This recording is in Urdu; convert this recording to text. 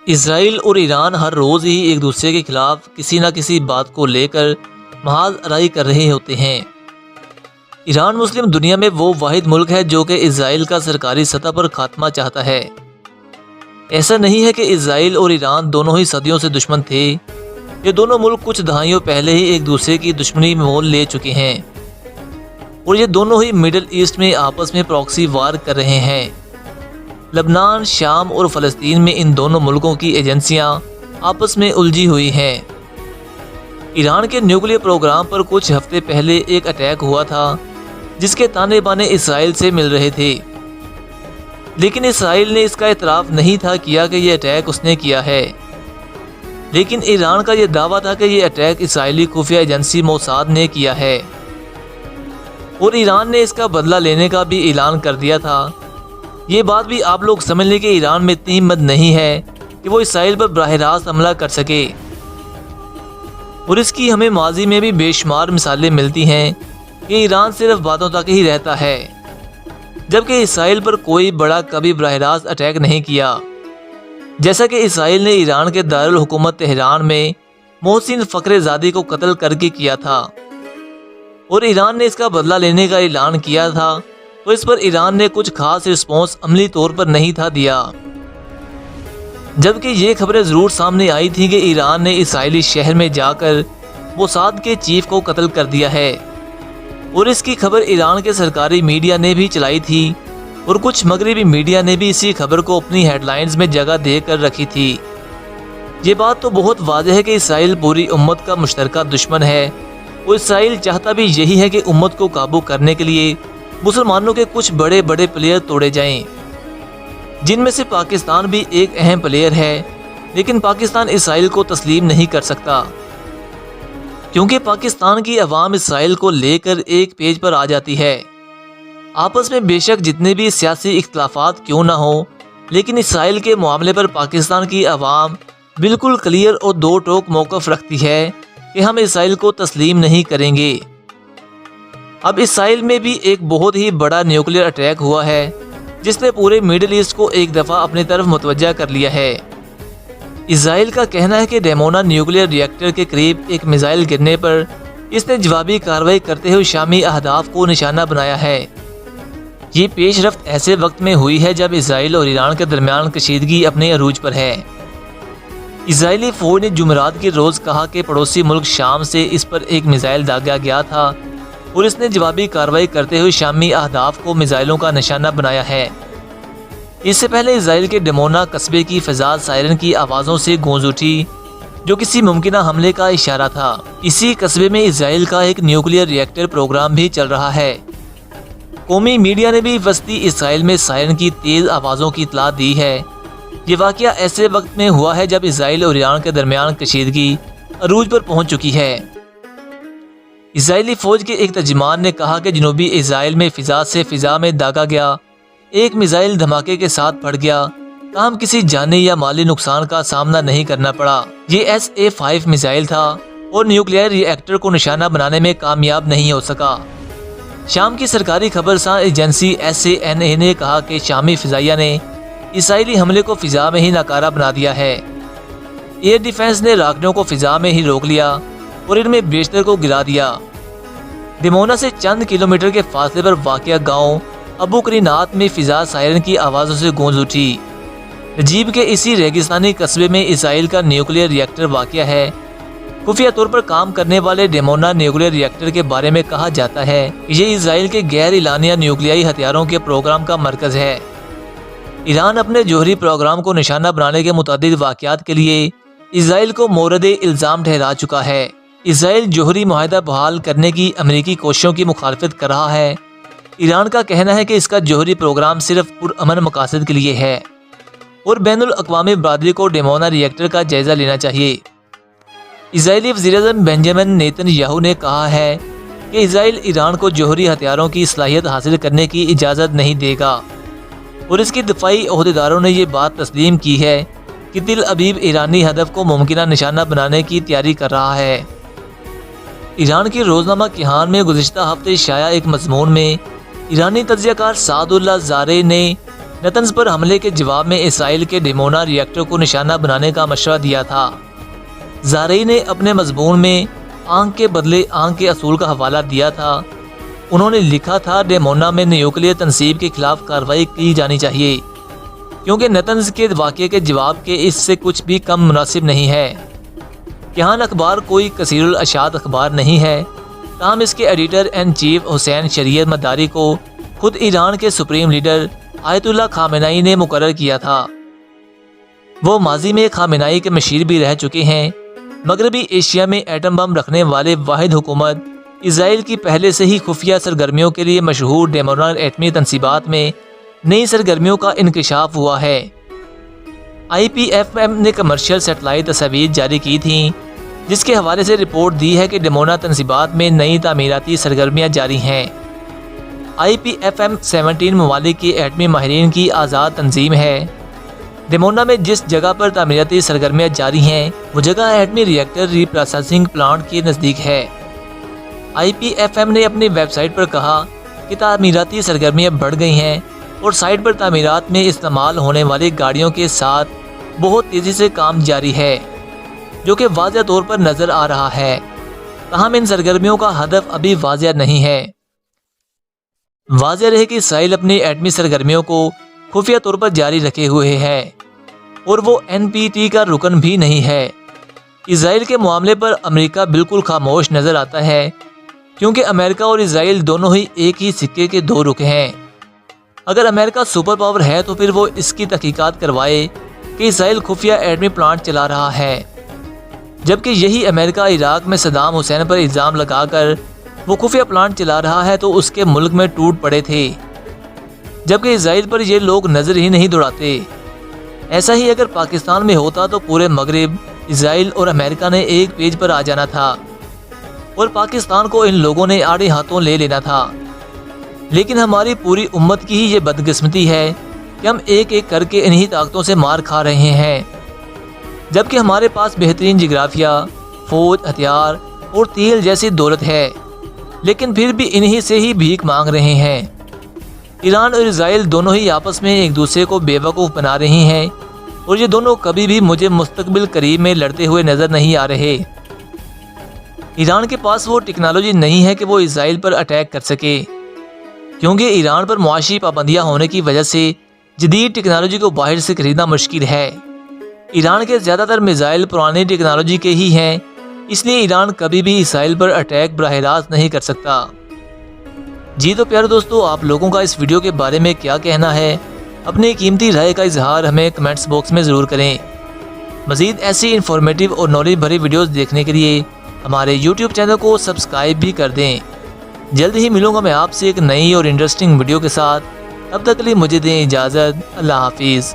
اسرائیل اور ایران ہر روز ہی ایک دوسرے کے خلاف کسی نہ کسی بات کو لے کر محاذ آرائی کر رہے ہوتے ہیں۔ ایران مسلم دنیا میں وہ واحد ملک ہے جو کہ اسرائیل کا سرکاری سطح پر خاتمہ چاہتا ہے۔ ایسا نہیں ہے کہ اسرائیل اور ایران دونوں ہی صدیوں سے دشمن تھے۔ یہ دونوں ملک کچھ دہائیوں پہلے ہی ایک دوسرے کی دشمنی میں مول لے چکے ہیں اور یہ دونوں ہی مڈل ایسٹ میں آپس میں پراکسی وار کر رہے ہیں۔ لبنان، شام اور فلسطین میں ان دونوں ملکوں کی ایجنسیاں آپس میں الجھی ہوئی ہیں۔ ایران کے نیوکلیئر پروگرام پر کچھ ہفتے پہلے ایک اٹیک ہوا تھا جس کے تانے بانے اسرائیل سے مل رہے تھے، لیکن اسرائیل نے اس کا اعتراف نہیں تھا کیا کہ یہ اٹیک اس نے کیا ہے۔ لیکن ایران کا یہ دعویٰ تھا کہ یہ اٹیک اسرائیلی خفیہ ایجنسی موساد نے کیا ہے اور ایران نے اس کا بدلہ لینے کا بھی اعلان کر دیا تھا۔ یہ بات بھی آپ لوگ سمجھ لیں کہ ایران میں اتنی ہمت نہیں ہے کہ وہ اسرائیل پر براہ راست حملہ کر سکے، اور اس کی ہمیں ماضی میں بھی بے شمار مثالیں ملتی ہیں کہ ایران صرف باتوں تک ہی رہتا ہے، جبکہ اسرائیل پر کوئی بڑا کبھی براہ راست اٹیک نہیں کیا، جیسا کہ اسرائیل نے ایران کے دارالحکومت تہران میں محسن فخر زادی کو قتل کر کے کیا تھا، اور ایران نے اس کا بدلہ لینے کا اعلان کیا تھا تو اس پر ایران نے کچھ خاص رسپانس عملی طور پر نہیں تھا دیا، جبکہ یہ خبریں ضرور سامنے آئی تھیں کہ ایران نے اسرائیلی شہر میں جا کر موساد کے چیف کو قتل کر دیا ہے، اور اس کی خبر ایران کے سرکاری میڈیا نے بھی چلائی تھی اور کچھ مغربی میڈیا نے بھی اسی خبر کو اپنی ہیڈ لائنز میں جگہ دے کر رکھی تھی۔ یہ بات تو بہت واضح ہے کہ اسرائیل پوری امت کا مشترکہ دشمن ہے، اور اسرائیل چاہتا بھی یہی ہے کہ امت کو قابو کرنے کے لیے مسلمانوں کے کچھ بڑے بڑے پلیئر توڑے جائیں، جن میں سے پاکستان بھی ایک اہم پلیئر ہے، لیکن پاکستان اسرائیل کو تسلیم نہیں کر سکتا، کیونکہ پاکستان کی عوام اسرائیل کو لے کر ایک پیج پر آ جاتی ہے۔ آپس میں بے شک جتنے بھی سیاسی اختلافات کیوں نہ ہوں، لیکن اسرائیل کے معاملے پر پاکستان کی عوام بالکل کلیئر اور دو ٹوک موقف رکھتی ہے کہ ہم اسرائیل کو تسلیم نہیں کریں گے۔ اب اسرائیل میں بھی ایک بہت ہی بڑا نیوکلیئر اٹیک ہوا ہے جس نے پورے میڈل ایسٹ کو ایک دفعہ اپنی طرف متوجہ کر لیا ہے۔ اسرائیل کا کہنا ہے کہ ڈیمونا نیوکلیئر ری ایکٹر کے قریب ایک میزائل گرنے پر اس نے جوابی کارروائی کرتے ہوئے شامی اہداف کو نشانہ بنایا ہے۔ یہ پیش رفت ایسے وقت میں ہوئی ہے جب اسرائیل اور ایران کے درمیان کشیدگی اپنے عروج پر ہے۔ اسرائیلی فوج نے جمعرات کے روز کہا کہ پڑوسی ملک شام سے اس پر ایک میزائل داغا گیا تھا اور اس نے جوابی کارروائی کرتے ہوئے شامی اہداف کو میزائلوں کا نشانہ بنایا ہے۔ اس سے پہلے اسرائیل کے ڈیمونا قصبے کی فضا سائرن کی آوازوں سے گونج اٹھی جو کسی ممکنہ حملے کا اشارہ تھا۔ اسی قصبے میں اسرائیل کا ایک نیوکلیئر ری ایکٹر پروگرام بھی چل رہا ہے۔ قومی میڈیا نے بھی وسطی اسرائیل میں سائرن کی تیز آوازوں کی اطلاع دی ہے۔ یہ واقعہ ایسے وقت میں ہوا ہے جب اسرائیل اور ایران کے درمیان کشیدگی عروج پر پہنچ چکی ہے۔ اسرائیلی فوج کے ایک ترجمان نے کہا کہ جنوبی اسرائیل میں فضا سے فضا میں داغا گیا ایک میزائل دھماکے کے ساتھ پھٹ گیا، تاہم کسی جانی یا مالی نقصان کا سامنا نہیں کرنا پڑا۔ یہ SA-5 میزائل تھا اور نیوکلیئر ری ایکٹر کو نشانہ بنانے میں کامیاب نہیں ہو سکا۔ شام کی سرکاری خبرساں ایجنسی SANA نے کہا کہ شامی فضائیہ نے اسرائیلی حملے کو فضا میں ہی ناکارہ بنا دیا ہے۔ ایئر ڈیفنس نے راکٹوں کو فضا میں ہی روک لیا اور ان میں بیشتر کو گرا دیا۔ ڈیمونا سے چند کلومیٹر کے فاصلے پر واقع گاؤں ابو کرینات میں فضا سائرن کی آوازوں سے گونج اٹھی۔ نجیب کے اسی ریگستانی قصبے میں اسرائیل کا نیوکلیئر ری ایکٹر واقع ہے۔ خفیہ طور پر کام کرنے والے ڈیمونا نیوکلیئر ری ایکٹر کے بارے میں کہا جاتا ہے کہ یہ اسرائیل کے غیر اعلانیہ نیوکلیائی ہتھیاروں کے پروگرام کا مرکز ہے۔ ایران اپنے جوہری پروگرام کو نشانہ بنانے کے متعدد واقعات کے لیے اسرائیل کو مورد الزام ٹھہرا چکا ہے۔ اسرائیل جوہری معاہدہ بحال کرنے کی امریکی کوششوں کی مخالفت کر رہا ہے۔ ایران کا کہنا ہے کہ اس کا جوہری پروگرام صرف پرامن مقاصد کے لیے ہے اور بین الاقوامی برادری کو ڈیمونا ری ایکٹر کا جائزہ لینا چاہیے۔ اسرائیلی وزیر اعظم بنجامن نیتن یاہو نے کہا ہے کہ اسرائیل ایران کو جوہری ہتھیاروں کی صلاحیت حاصل کرنے کی اجازت نہیں دے گا، اور اس کے دفاعی عہدیداروں نے یہ بات تسلیم کی ہے کہ تل ابیب ایرانی ہدف کو ممکنہ نشانہ بنانے کی تیاری کر رہا ہے۔ ایران کی روزنامہ کیہان میں گزشتہ ہفتے شائع ایک مضمون میں ایرانی تجزیہ کار سعد اللہ زارع نے نتنز پر حملے کے جواب میں اسرائیل کے ڈیمونا ری ایکٹر کو نشانہ بنانے کا مشورہ دیا تھا۔ زارعی نے اپنے مضمون میں آنکھ کے بدلے آنکھ کے اصول کا حوالہ دیا تھا۔ انہوں نے لکھا تھا ڈیمونا میں نیوکلیئر تنصیب کے خلاف کارروائی کی جانی چاہیے، کیونکہ نتنز کے واقعے کے جواب کے اس سے کچھ بھی کم مناسب نہیں ہے۔ کہان اخبار کوئی کثیر الاشاعت اخبار نہیں ہے، تاہم اس کے ایڈیٹر ان چیف حسین شریعت مداری کو خود ایران کے سپریم لیڈر آیت اللہ خامنہئی نے مقرر کیا تھا۔ وہ ماضی میں خامنہئی کے مشیر بھی رہ چکے ہیں۔ مغربی ایشیا میں ایٹم بم رکھنے والے واحد حکومت اسرائیل کی پہلے سے ہی خفیہ سرگرمیوں کے لیے مشہور ڈیمونا ایٹمی تنصیبات میں نئی سرگرمیوں کا انکشاف ہوا ہے۔ IPFM نے کمرشل سیٹلائٹ تصاویر جاری کی تھیں، جس کے حوالے سے رپورٹ دی ہے کہ ڈیمونا تنصیبات میں نئی تعمیراتی سرگرمیاں جاری ہیں۔ IPFM 17 ممالک کے ایٹمی ماہرین کی آزاد تنظیم ہے۔ ڈیمونا میں جس جگہ پر تعمیراتی سرگرمیاں جاری ہیں وہ جگہ ایٹمی ری ایکٹر ری پروسیسنگ پلانٹ کے نزدیک ہے۔ IPFM نے اپنی ویب سائٹ پر کہا کہ تعمیراتی سرگرمیاں بڑھ گئی ہیں اور سائٹ پر تعمیرات میں استعمال ہونے والی گاڑیوں کے ساتھ بہت تیزی سے کام جاری ہے، جو کہ واضح طور پر نظر آ رہا ہے۔ تاہم ان سرگرمیوں کا ہدف ابھی واضح نہیں ہے۔ واضح رہے کہ اسرائیل اپنی ایٹمی سرگرمیوں کو خفیہ طور پر جاری رکھے ہوئے ہے اور وہ NPT کا رکن بھی نہیں ہے۔ اسرائیل کے معاملے پر امریکہ بالکل خاموش نظر آتا ہے، کیونکہ امریکہ اور اسرائیل دونوں ہی ایک ہی سکے کے دو رخ ہیں۔ اگر امریکہ سپر پاور ہے تو پھر وہ اس کی تحقیقات کروائے کہ اسرائیل خفیہ ایٹمی پلانٹ چلا رہا ہے، جبکہ یہی امریکہ عراق میں صدام حسین پر الزام لگا کر وہ خفیہ پلانٹ چلا رہا ہے تو اس کے ملک میں ٹوٹ پڑے تھے، جبکہ اسرائیل پر یہ لوگ نظر ہی نہیں دوڑاتے۔ ایسا ہی اگر پاکستان میں ہوتا تو پورے مغرب، اسرائیل اور امریکہ نے ایک پیج پر آ جانا تھا اور پاکستان کو ان لوگوں نے آڑے ہاتھوں لے لینا تھا۔ لیکن ہماری پوری امت کی ہی یہ بدقسمتی ہے کہ ہم ایک ایک کر کے انہی طاقتوں سے مار کھا رہے ہیں، جبکہ ہمارے پاس بہترین جغرافیہ، فوج، ہتھیار اور تیل جیسی دولت ہے، لیکن پھر بھی انہی سے ہی بھیک مانگ رہے ہیں۔ ایران اور اسرائیل دونوں ہی آپس میں ایک دوسرے کو بے وقوف بنا رہی ہیں، اور یہ دونوں کبھی بھی مجھے مستقبل قریب میں لڑتے ہوئے نظر نہیں آ رہے۔ ایران کے پاس وہ ٹیکنالوجی نہیں ہے کہ وہ اسرائیل پر اٹیک کر سکے، کیونکہ ایران پر معاشی پابندیاں ہونے کی وجہ سے جدید ٹیکنالوجی کو باہر سے خریدنا مشکل ہے۔ ایران کے زیادہ تر میزائل پرانی ٹیکنالوجی کے ہی ہیں، اس لیے ایران کبھی بھی اسرائیل پر اٹیک براہ راست نہیں کر سکتا۔ جی تو پیارے دوستو، آپ لوگوں کا اس ویڈیو کے بارے میں کیا کہنا ہے؟ اپنی قیمتی رائے کا اظہار ہمیں کمنٹس باکس میں ضرور کریں۔ مزید ایسی انفارمیٹیو اور نالج بھری ویڈیوز دیکھنے کے لیے ہمارے YouTube چینل کو سبسکرائب بھی کر دیں۔ جلد ہی ملوں گا میں آپ سے ایک نئی اور انٹرسٹنگ ویڈیو کے ساتھ، تب تک کے لیے مجھے دیں اجازت۔ اللہ حافظ۔